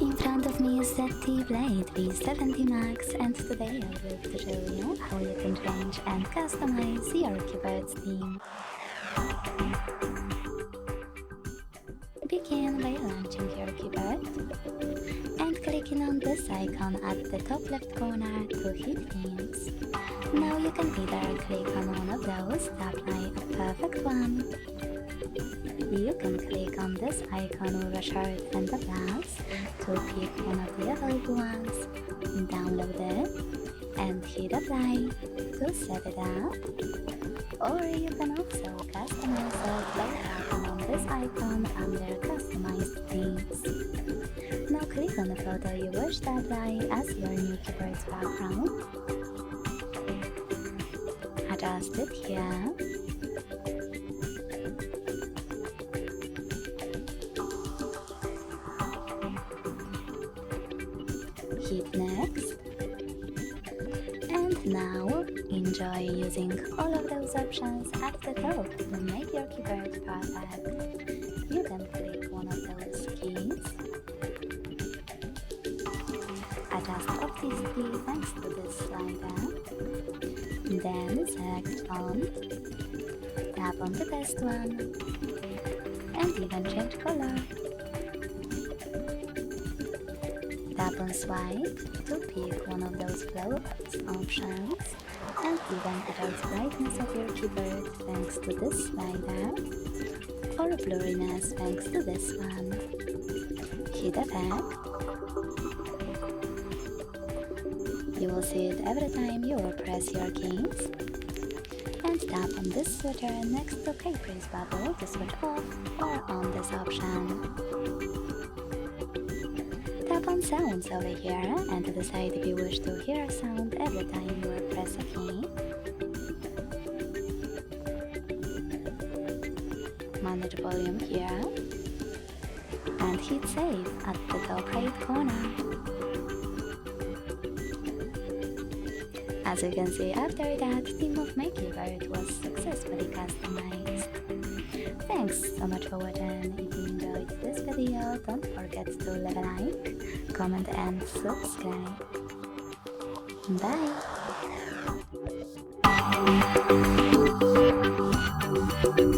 In front of me is ZTE Blade V70 Max, and today I will show you how you can change and customize your keyboard's theme. Begin by launching your keyboard and clicking on this icon at the top left corner to hit themes. Now you can either click on one of those to apply a perfect one. You can click on this icon with a shirt and a blouse to pick one of the available ones, download it, and hit apply to set it up. Or you can also customize it by clicking on this icon under customized themes. Now click on the photo you wish to apply as your new keyboard's background. Adjust it here. Hit next, and now enjoy using all of those options at the top to make your keyboard perfect. You can click one of those keys, adjust opacity thanks to this slider, then select font, tap on the best one, and even change color. Tap on swipe to pick one of those flow options, and even adjust brightness of your keyboard thanks to this slider, or blurriness thanks to this one. Hit effect. You will see it every time you will press your keys, and tap on this switcher next to K-Freeze bubble to switch off or on this option. Tap on sounds over here and decide if you wish to hear a sound every time you press a key. Manage volume here and hit save at the top right corner. As you can see, after that, theme of my keyboard was successfully customized. Thanks so much for watching. If you enjoyed this video, don't forget to leave a like, comment and subscribe. Bye!